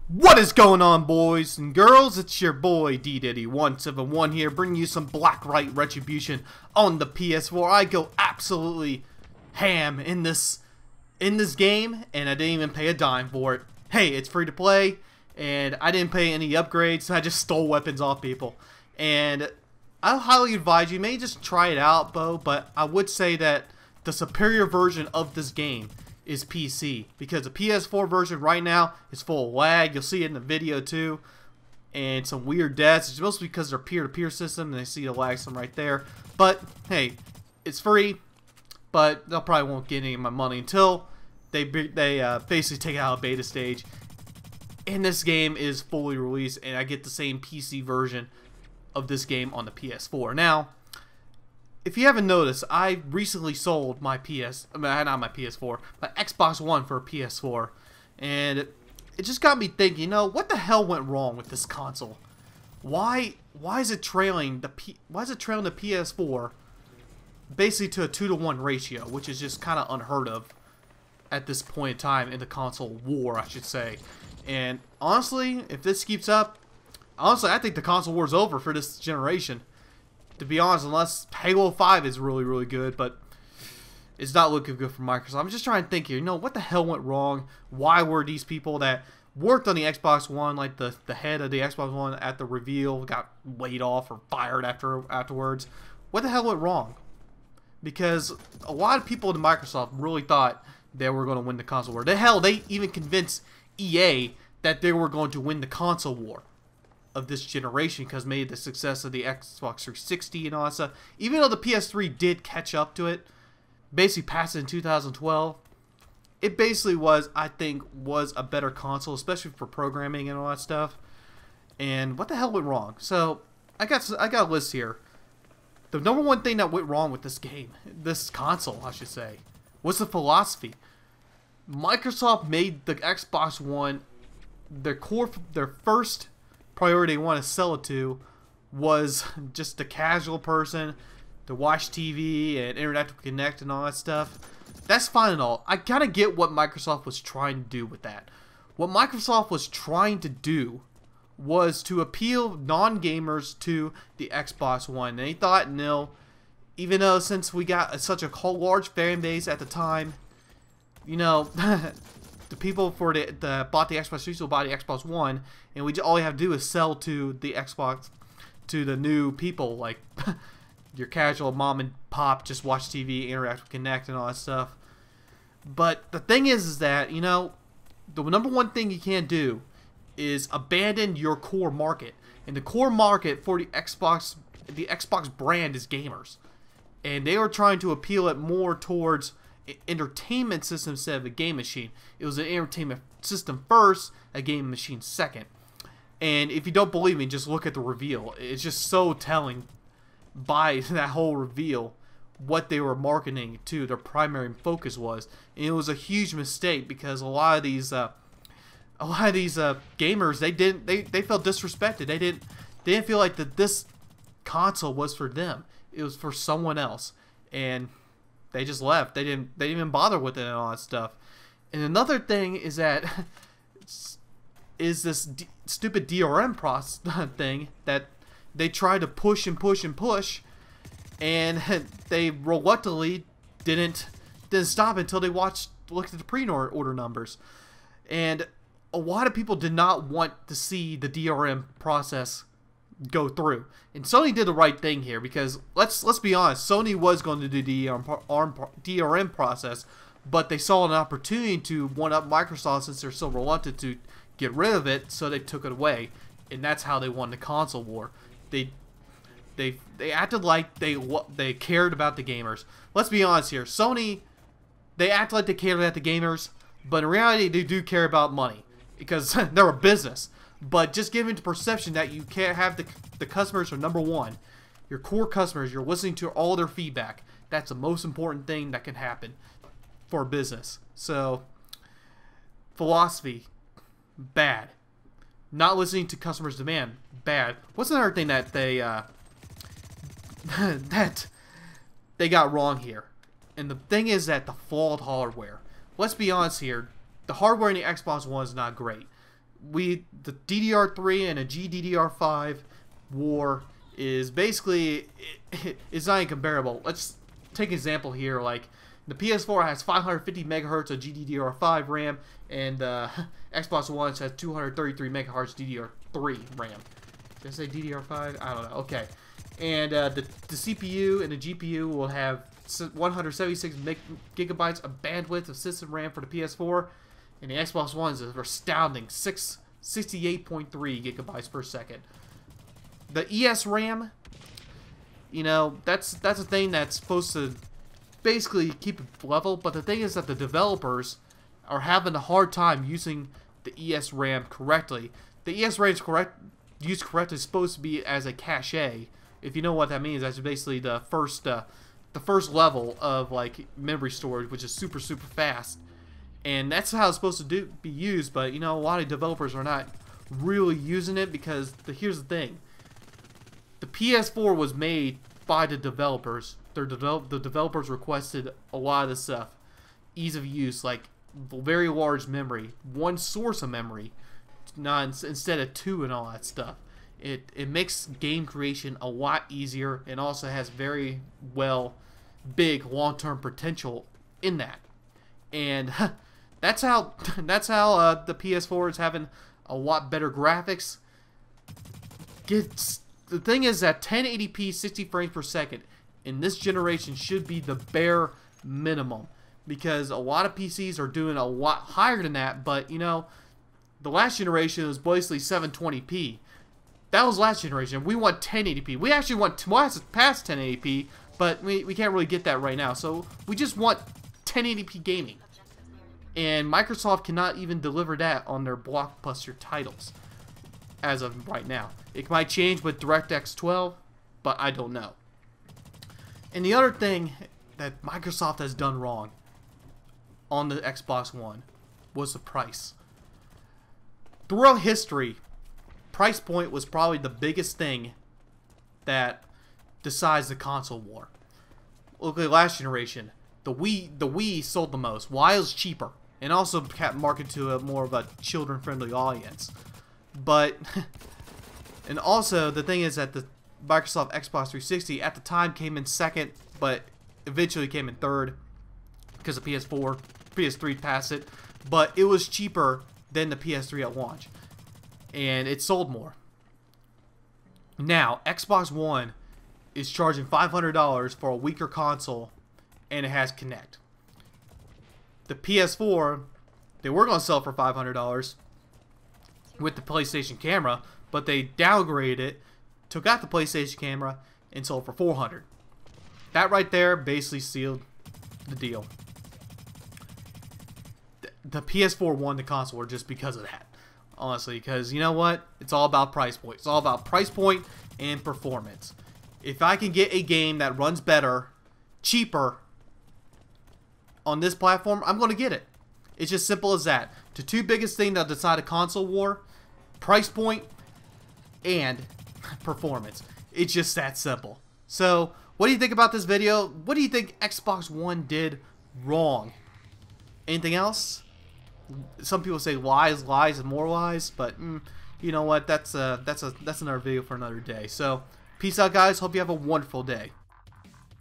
What is going on, boys and girls? It's your boy D-Diddy171 here, bringing you some Black-Right Retribution on the PS4. I go absolutely ham in this game, and I didn't even pay a dime for it. Hey, it's free to play, and I didn't pay any upgrades. I just stole weapons off people, and I highly advise you may just try it out, but I would say that the superior version of this game is PC, because the PS4 version right now is full of lag. You'll see it in the video too, and some weird deaths. It's mostly because they're peer-to-peer system, and they see the lag some right there. But hey, it's free, but they'll probably won't get any of my money until they basically take it out of beta stage, and this game is fully released, and I get the same PC version of this game on the PS4. Now, if you haven't noticed, I recently sold my not my PS4, my Xbox One for a PS4, and it just got me thinking, you know, what the hell went wrong with this console? Why is it trailing the PS4 basically to a 2-to-1 ratio, which is just kind of unheard of at this point in time in the console war, I should say. And honestly, if this keeps up, I think the console war is over for this generation. To be honest, unless Halo 5 is really, really good, but it's not looking good for Microsoft. I'm just trying to think here, you know, what the hell went wrong? Why were these people that worked on the Xbox One, like the head of the Xbox One at the reveal, got laid off or fired afterwards? What the hell went wrong? Because a lot of people in Microsoft really thought they were going to win the console war. They even convinced EA that they were going to win the console war of this generation, because made the success of the Xbox 360 and all that stuff. Even though the PS3 did catch up to it, basically passed it in 2012, it basically was, I think, was a better console, especially for programming and all that stuff. And what the hell went wrong? So I got a list here. The number one thing that went wrong with this game, this console, I should say, was the philosophy. Microsoft made the Xbox One their first priority they want to sell it to was just the casual person to watch TV and internet to connect and all that stuff. That's fine and all. I gotta get what Microsoft was trying to do with that. What Microsoft was trying to do was to appeal non-gamers to the Xbox One. And they thought, no, even though since we got such a large fan base at the time, you know, the people that bought the Xbox 360 will buy the Xbox One, and all you have to do is sell to the Xbox, to the new people, like your casual mom and pop, just watch TV, interact, connect, and all that stuff. But the thing is that, you know, the number one thing you can't do is abandon your core market. And the core market for the Xbox brand is gamers. And they were trying to appeal it more towards entertainment system instead of a game machine. It was an entertainment system first, a game machine second. And if you don't believe me, just look at the reveal. It's just so telling by that whole reveal what they were marketing to, their primary focus was. And it was a huge mistake, because a lot of these gamers, they felt disrespected. They didn't feel like that this console was for them. It was for someone else. And they just left. They didn't even bother with it and all that stuff. And another thing is that is this stupid DRM thing that they tried to push and push and push, and they reluctantly didn't stop until they looked at the pre-order numbers. And a lot of people did not want to see the DRM process go through, and Sony did the right thing here, because let's be honest, Sony was going to do the DRM process, but they saw an opportunity to one-up Microsoft since they're so reluctant to get rid of it, so they took it away, and that's how they won the console war. They acted like they cared about the gamers. Let's be honest here, Sony, they act like they cared about the gamers, but in reality they do care about money, because they're a business. But just giving the perception that you can't have the customers are number one. Your core customers, you're listening to all their feedback. That's the most important thing that can happen for a business. So, philosophy, bad. Not listening to customers' demand, bad. What's another thing that they they got wrong here? And the thing is that the flawed hardware. Let's be honest here. The hardware in the Xbox One is not great. the DDR3 and a GDDR5 war is basically, it's not incomparable. Let's take an example here. Like the PS4 has 550 megahertz of GDDR5 RAM, and Xbox One has 233 megahertz DDR3 RAM. Did I say DDR5? I don't know. Okay. And the CPU and the GPU will have 176 gigabytes of bandwidth of system RAM for the PS4, and the Xbox One is an astounding 68.3 gigabytes per second. The SRAM, you know, that's a thing that's supposed to basically keep it level, but the thing is that the developers are having a hard time using the SRAM correctly. The SRAM is used correctly is supposed to be as a cache. If you know what that means, that's basically the first level of like memory storage, which is super fast, and that's how it's supposed to be used. But you know, a lot of developers are not really using it because here's the thing: the PS4 was made by the developers. The developers requested a lot of this stuff, ease of use, like very large memory, one source of memory, not instead of two and all that stuff. It makes game creation a lot easier, and also has very big long-term potential in that. And that's how the PS4 is having a lot better graphics. The thing is that 1080p 60 frames per second in this generation should be the bare minimum, because a lot of PCs are doing a lot higher than that. But you know, the last generation was basically 720p. That was last generation. We want 1080p. We actually want twice past 1080p, but we can't really get that right now. So we just want 1080p gaming. And Microsoft cannot even deliver that on their blockbuster titles as of right now. It might change with DirectX 12, but I don't know. And the other thing that Microsoft has done wrong on the Xbox One was the price. Throughout history, price point was probably the biggest thing that decides the console war. Look at last generation. The Wii sold the most. Why? It was cheaper, and also kept marketed to a more of a children-friendly audience. But and also the thing is that the Microsoft Xbox 360 at the time came in second, but eventually came in third because the PS3 passed it. But it was cheaper than the PS3 at launch, and it sold more. Now Xbox One is charging $500 for a weaker console, and it has Kinect. The PS4, they were going to sell for $500 with the PlayStation camera, but they downgraded it, took out the PlayStation camera, and sold for $400. That right there basically sealed the deal. The PS4 won the console just because of that. Honestly, because you know what? It's all about price point. It's all about price point and performance. If I can get a game that runs better, cheaper on this platform, I'm going to get it. It's just simple as that. The two biggest things that decide a console war: price point and performance. It's just that simple. So, what do you think about this video? What do you think Xbox One did wrong? Anything else? Some people say lies, and more lies, but you know what? That's another video for another day. So, peace out, guys. Hope you have a wonderful day.